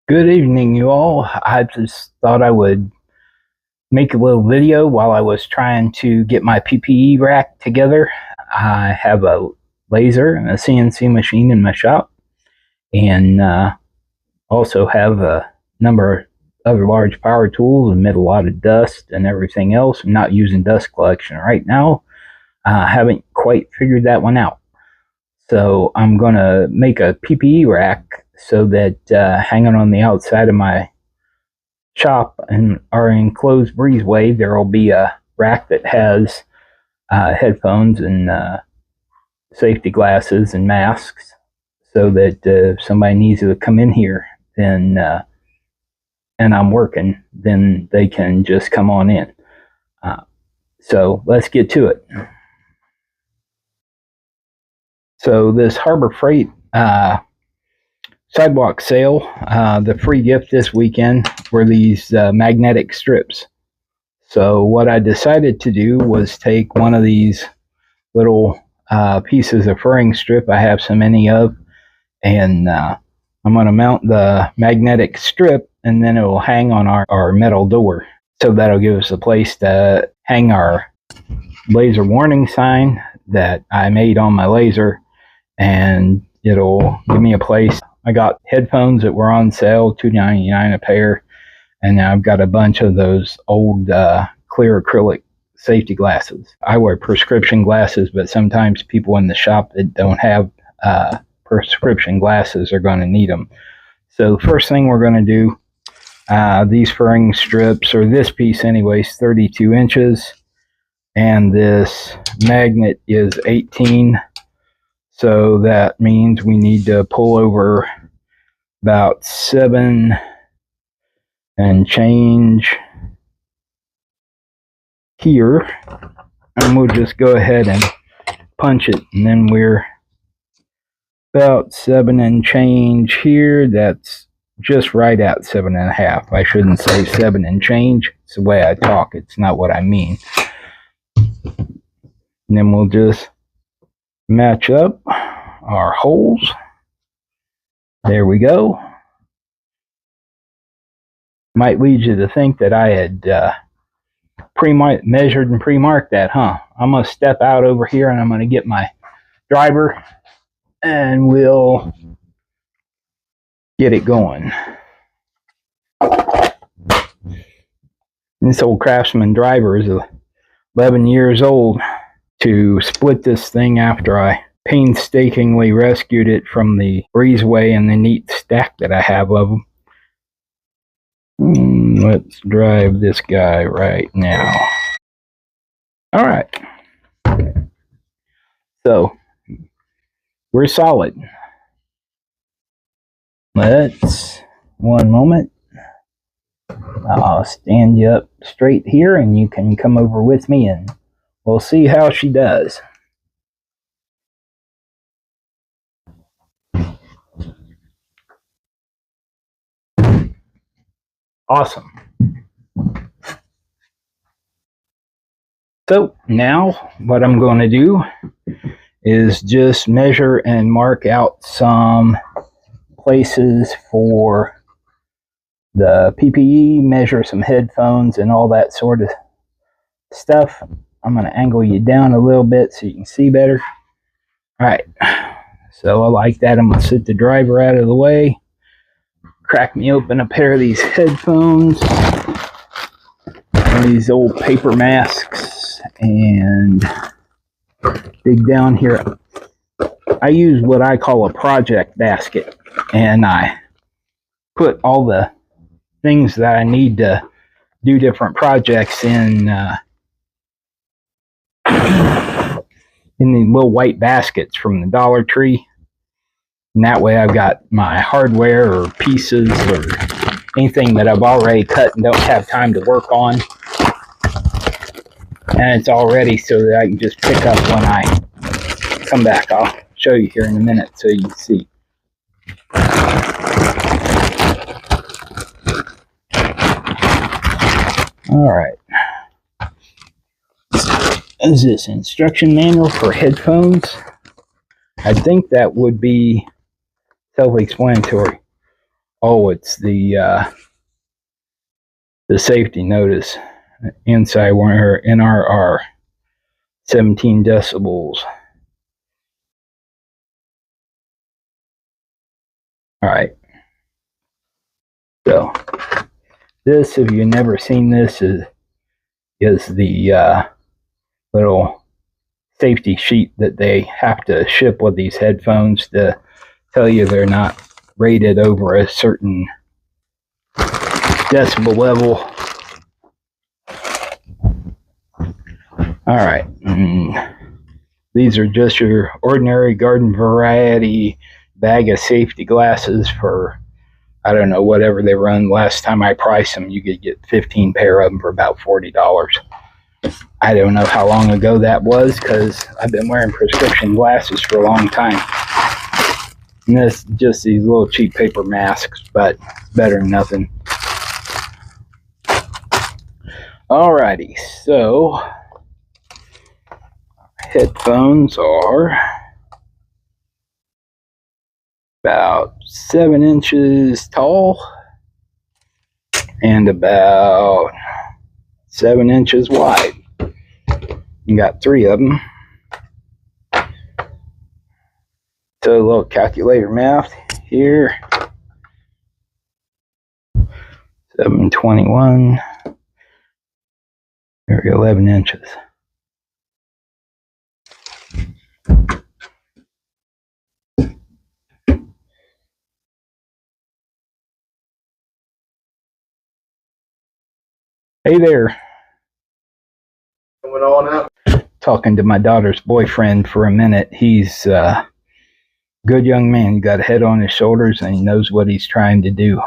Good evening, you all. I just thought I would make a little video while I was trying to get my PPE rack together. I have a laser and a CNC machine in my shop, and also have a number of other large power tools, emit a lot of dust and everything else. I'm not using dust collection right now. I haven't quite figured that one out. So I'm going to make a PPE rack so that hanging on the outside of my shop and our enclosed breezeway, there will be a rack that has headphones and safety glasses and masks, so that if somebody needs to come in here, then and I'm working, then they can just come on in. So let's get to it. So this Harbor Freight sidewalk sale, the free gift this weekend were these magnetic strips. So what I decided to do was take one of these little pieces of furring strip I have so many of, and I'm going to mount the magnetic strip, and then it will hang on our metal door. So that'll give us a place to hang our laser warning sign that I made on my laser, and it'll give me a place. I got headphones that were on sale, $2.99 a pair, and now I've got a bunch of those old clear acrylic safety glasses. I wear prescription glasses, but sometimes people in the shop that don't have prescription glasses are going to need them. So the first thing we're going to do, these furring strips, or this piece anyways, 32 inches, and this magnet is 18. So that means we need to pull over about 7 and change here, and we'll just go ahead and punch it, and then we're about 7 and change here. That's just right at 7.5. I shouldn't say 7 and change. It's the way I talk. It's not what I mean. And then we'll just match up our holes. There we go. Might lead you to think that I had measured and pre-marked that, huh? I'm going to step out over here, and I'm going to get my driver, and we'll get it going. This old Craftsman driver is 11 years old. To split this thing after I painstakingly rescued it from the breezeway and the neat stack that I have of them. Let's drive this guy right now. All right. So we're solid. Let's, one moment. I'll stand you up straight here, and you can come over with me, and we'll see how she does. Awesome. So now what I'm going to do is just measure and mark out some places for the PPE, measure some headphones and all that sort of stuff. I'm going to angle you down a little bit so you can see better. All right. So I like that. I'm going to sit the driver out of the way. Crack me open a pair of these headphones, these old paper masks, and dig down here. I use what I call a project basket, and I put all the things that I need to do different projects in the little white baskets from the Dollar Tree. And that way I've got my hardware or pieces or anything that I've already cut and don't have time to work on. And it's all ready so that I can just pick up when I come back. I'll show you here in a minute so you can see. All right. Is this instruction manual for headphones? I think that would be self-explanatory. Oh, it's the safety notice. Inside warning NRR 17 decibels. All right. So this, if you've never seen this, is the little safety sheet that they have to ship with these headphones to tell you they're not rated over a certain decibel level. All right. These are just your ordinary garden variety bag of safety glasses for, I don't know, whatever they run. Last time I priced them, you could get 15 pair of them for about $40. I don't know how long ago that was because I've been wearing prescription glasses for a long time. And this just these little cheap paper masks, but better than nothing. Alrighty, so headphones are about 7 inches tall and about 7 inches wide. You got 3 of them. So a little calculator math here. 721. There we go, 11 inches. Hey there. Coming on out. Talking to my daughter's boyfriend for a minute. He's a good young man. He got a head on his shoulders and he knows what he's trying to do,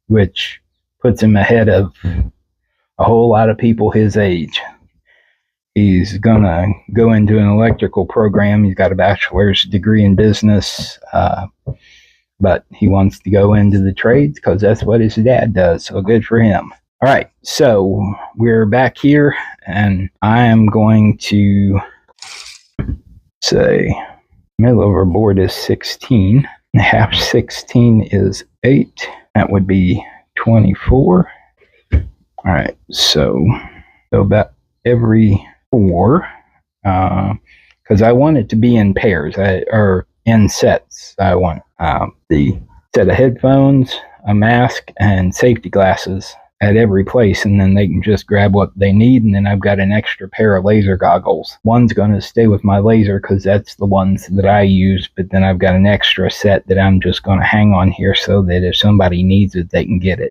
which puts him ahead of a whole lot of people his age. He's gonna go into an electrical program. He's got a bachelor's degree in business, but he wants to go into the trades because that's what his dad does. So good for him. All right, so we're back here, and I am going to say middle of our board is 16. Half 16 is 8. That would be 24. All right, so about every 4, because I want it to be in pairs, or in sets. I want the set of headphones, a mask, and safety glasses at every place, and then they can just grab what they need. And then I've got an extra pair of laser goggles. One's going to stay with my laser because that's the ones that I use, but then I've got an extra set that I'm just going to hang on here so that if somebody needs it, they can get it.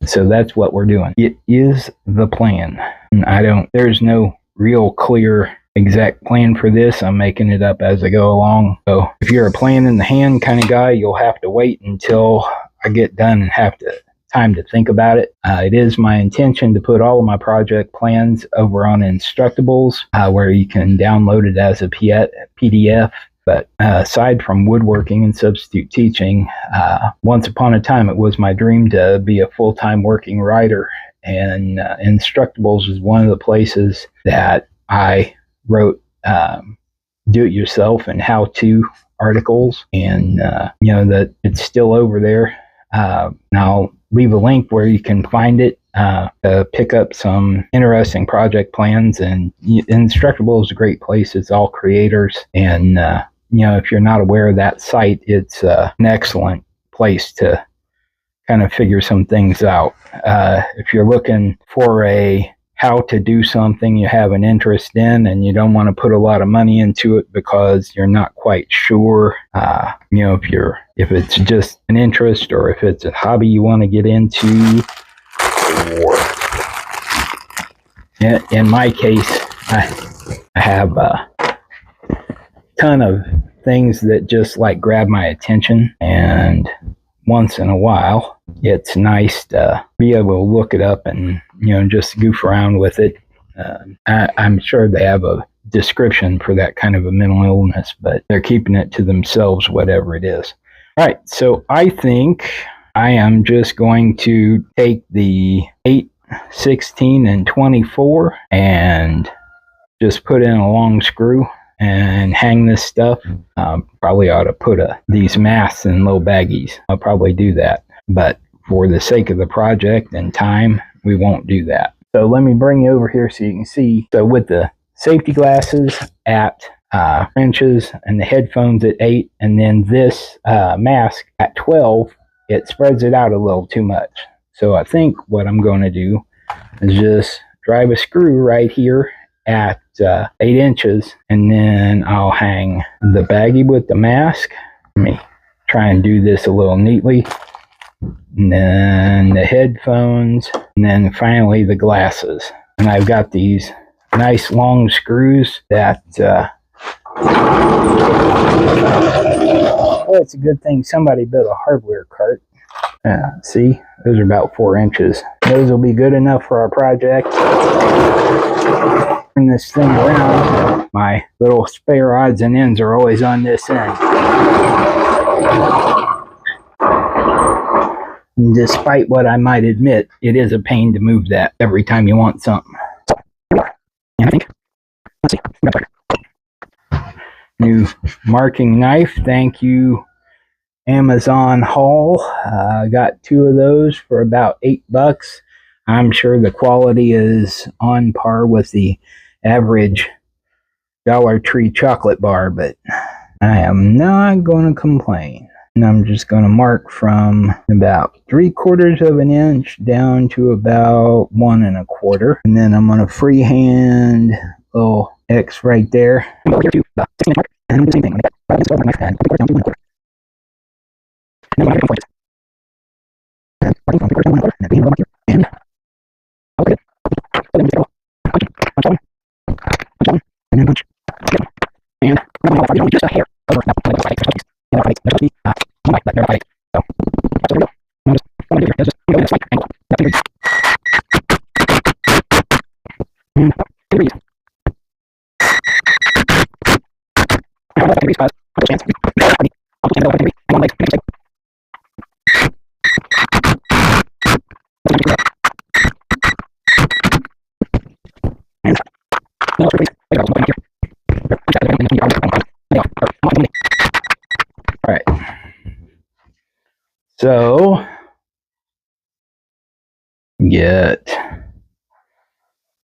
So that's what we're doing. It is the plan. And there's no real clear exact plan for this. I'm making it up as I go along. So if you're a plan in the hand kind of guy, you'll have to wait until I get done and have time to think about it. It is my intention to put all of my project plans over on Instructables, where you can download it as a PDF. But aside from woodworking and substitute teaching, once upon a time it was my dream to be a full-time working writer, and Instructables is one of the places that I wrote do-it-yourself and how-to articles, and that it's still over there. And I'll leave a link where you can find it to pick up some interesting project plans. And Instructable is a great place. It's all creators. And, if you're not aware of that site, it's an excellent place to kind of figure some things out. If you're looking for how to do something you have an interest in and you don't want to put a lot of money into it because you're not quite sure, if it's just an interest or if it's a hobby you want to get into, or in my case, I have a ton of things that just like grab my attention, and once in a while it's nice to be able to look it up and just goof around with it. I'm sure they have a description for that kind of a mental illness, but they're keeping it to themselves, whatever it is. All right, so I think I am just going to take the 8, 16, and 24 and just put in a long screw and hang this stuff. Probably ought to put these masks in little baggies. I'll probably do that. but for the sake of the project and time, we won't do that. So let me bring you over here so you can see. So with the safety glasses at inches and the headphones at 8, and then this mask at 12, it spreads it out a little too much. So I think what I'm going to do is just drive a screw right here at 8 inches, and then I'll hang the baggie with the mask. Let me try and do this a little neatly. And then the headphones, and then finally the glasses. And I've got these nice long screws that well, it's a good thing somebody built a hardware cart. See, those are about 4 inches. Those will be good enough for our project. Turn this thing around. My little spare odds and ends are always on this end. And despite what I might admit, it is a pain to move that every time you want something. And I think, let's see, new marking knife. Thank you, Amazon haul. Got 2 of those for about $8. I'm sure the quality is on par with the average Dollar Tree chocolate bar, but I am not going to complain. And I'm just going to mark from about 3/4 of an inch down to about 1 1/4. And then I'm going to freehand a little X right there. I'm over here to the 6 inch mark, and I'm going to do the same thing. I'm going to my knife and put it down to 1 1/4. And then I'm going to point it. And marking from 3/4 down to 1 1/4. And then mark here. And I'll put it. Then we just go punch on, punch on, and then punch. And I'm going to go just a hair over that. And there's supposed to be 1 by, there are 5. So there we go. I'm just going to do here is just go in a slight angle. That's degrees. And 2 degrees. And I'll let that degrees cause a chance. I'll put the over 3 and 1 leg. Make a mistake. And no, 3 degrees. There we go. Here. All right. So get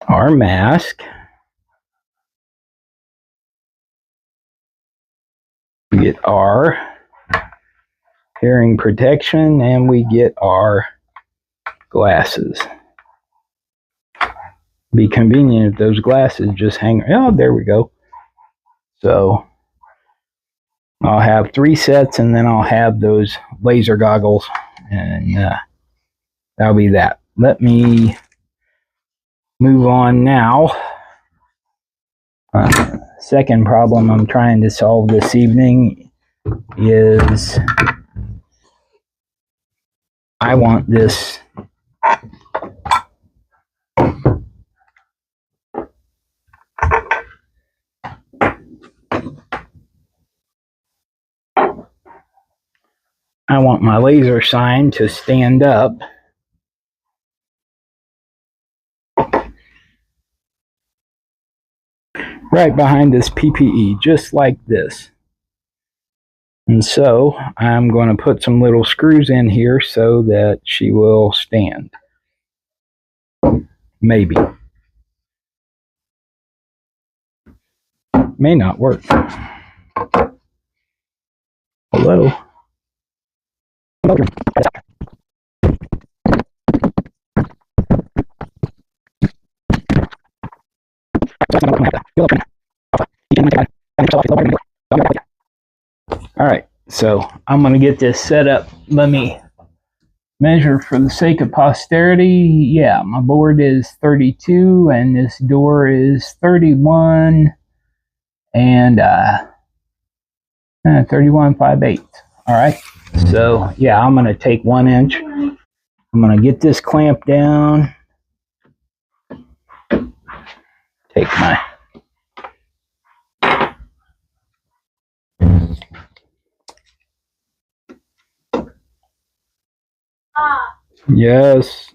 our mask. We get our hearing protection, and we get our glasses. Be convenient if those glasses just hang. Oh, there we go. So I'll have 3 sets, and then I'll have those laser goggles, and that'll be that. Let me move on now. Second problem I'm trying to solve this evening is I want this I want my laser sign to stand up right behind this PPE, just like this. And so I'm going to put some little screws in here so that she will stand. Maybe. May not work. Hello? All right, so I'm going to get this set up. Let me measure for the sake of posterity. Yeah, my board is 32 and this door is 31 and 31 5/8. All right, so yeah, I'm going to take 1 inch. I'm going to get this clamp down. Take my yes.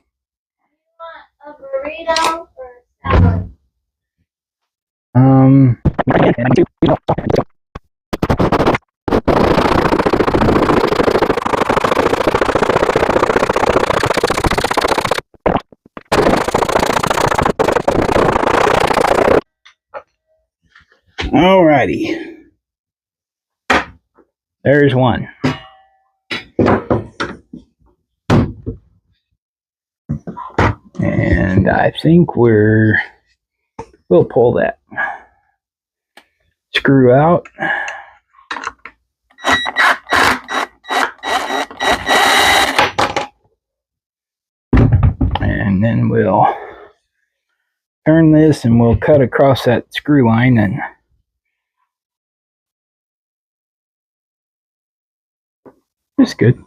You want a burrito or a salad? Alrighty. There's one. And I think we'll pull that screw out. And then we'll turn this and we'll cut across that screw line, and it's good.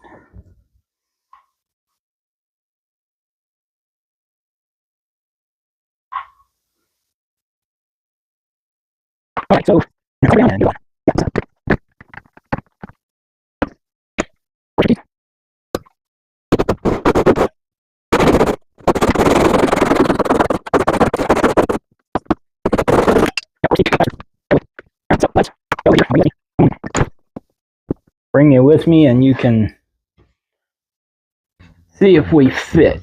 Alright, so bring you with me and you can see if we fit.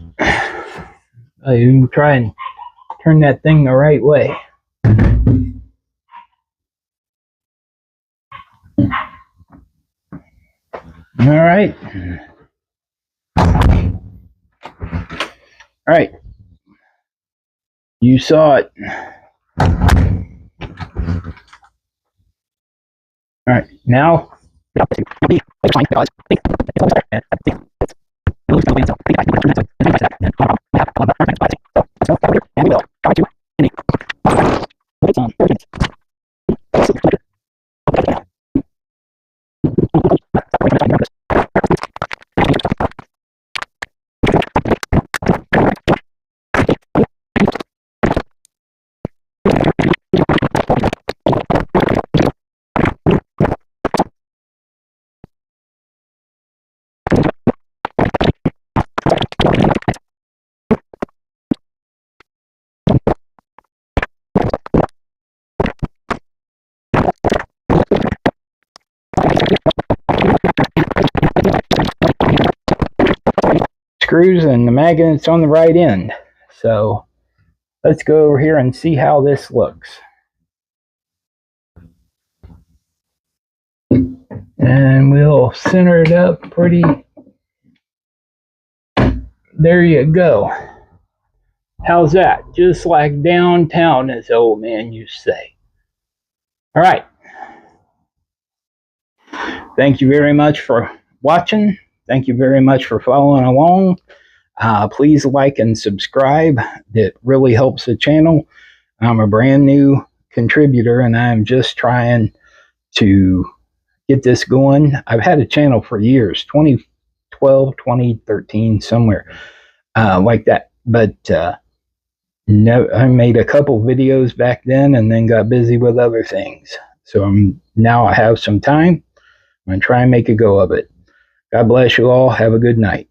You can try and turn that thing the right way. Alright. Alright. You saw it. Alright, now screws and the magnets on the right end. So let's go over here and see how this looks. And we'll center it up pretty. There you go. How's that? Just like downtown, as the old man used to say. All right. Thank you very much for watching. Thank you very much for following along. Please like and subscribe. It really helps the channel. I'm a brand new contributor and I'm just trying to get this going. I've had a channel for years, 2012, 2013, somewhere like that. But no, I made a couple videos back then and then got busy with other things. So now I have some time. I'm going to try and make a go of it. God bless you all. Have a good night.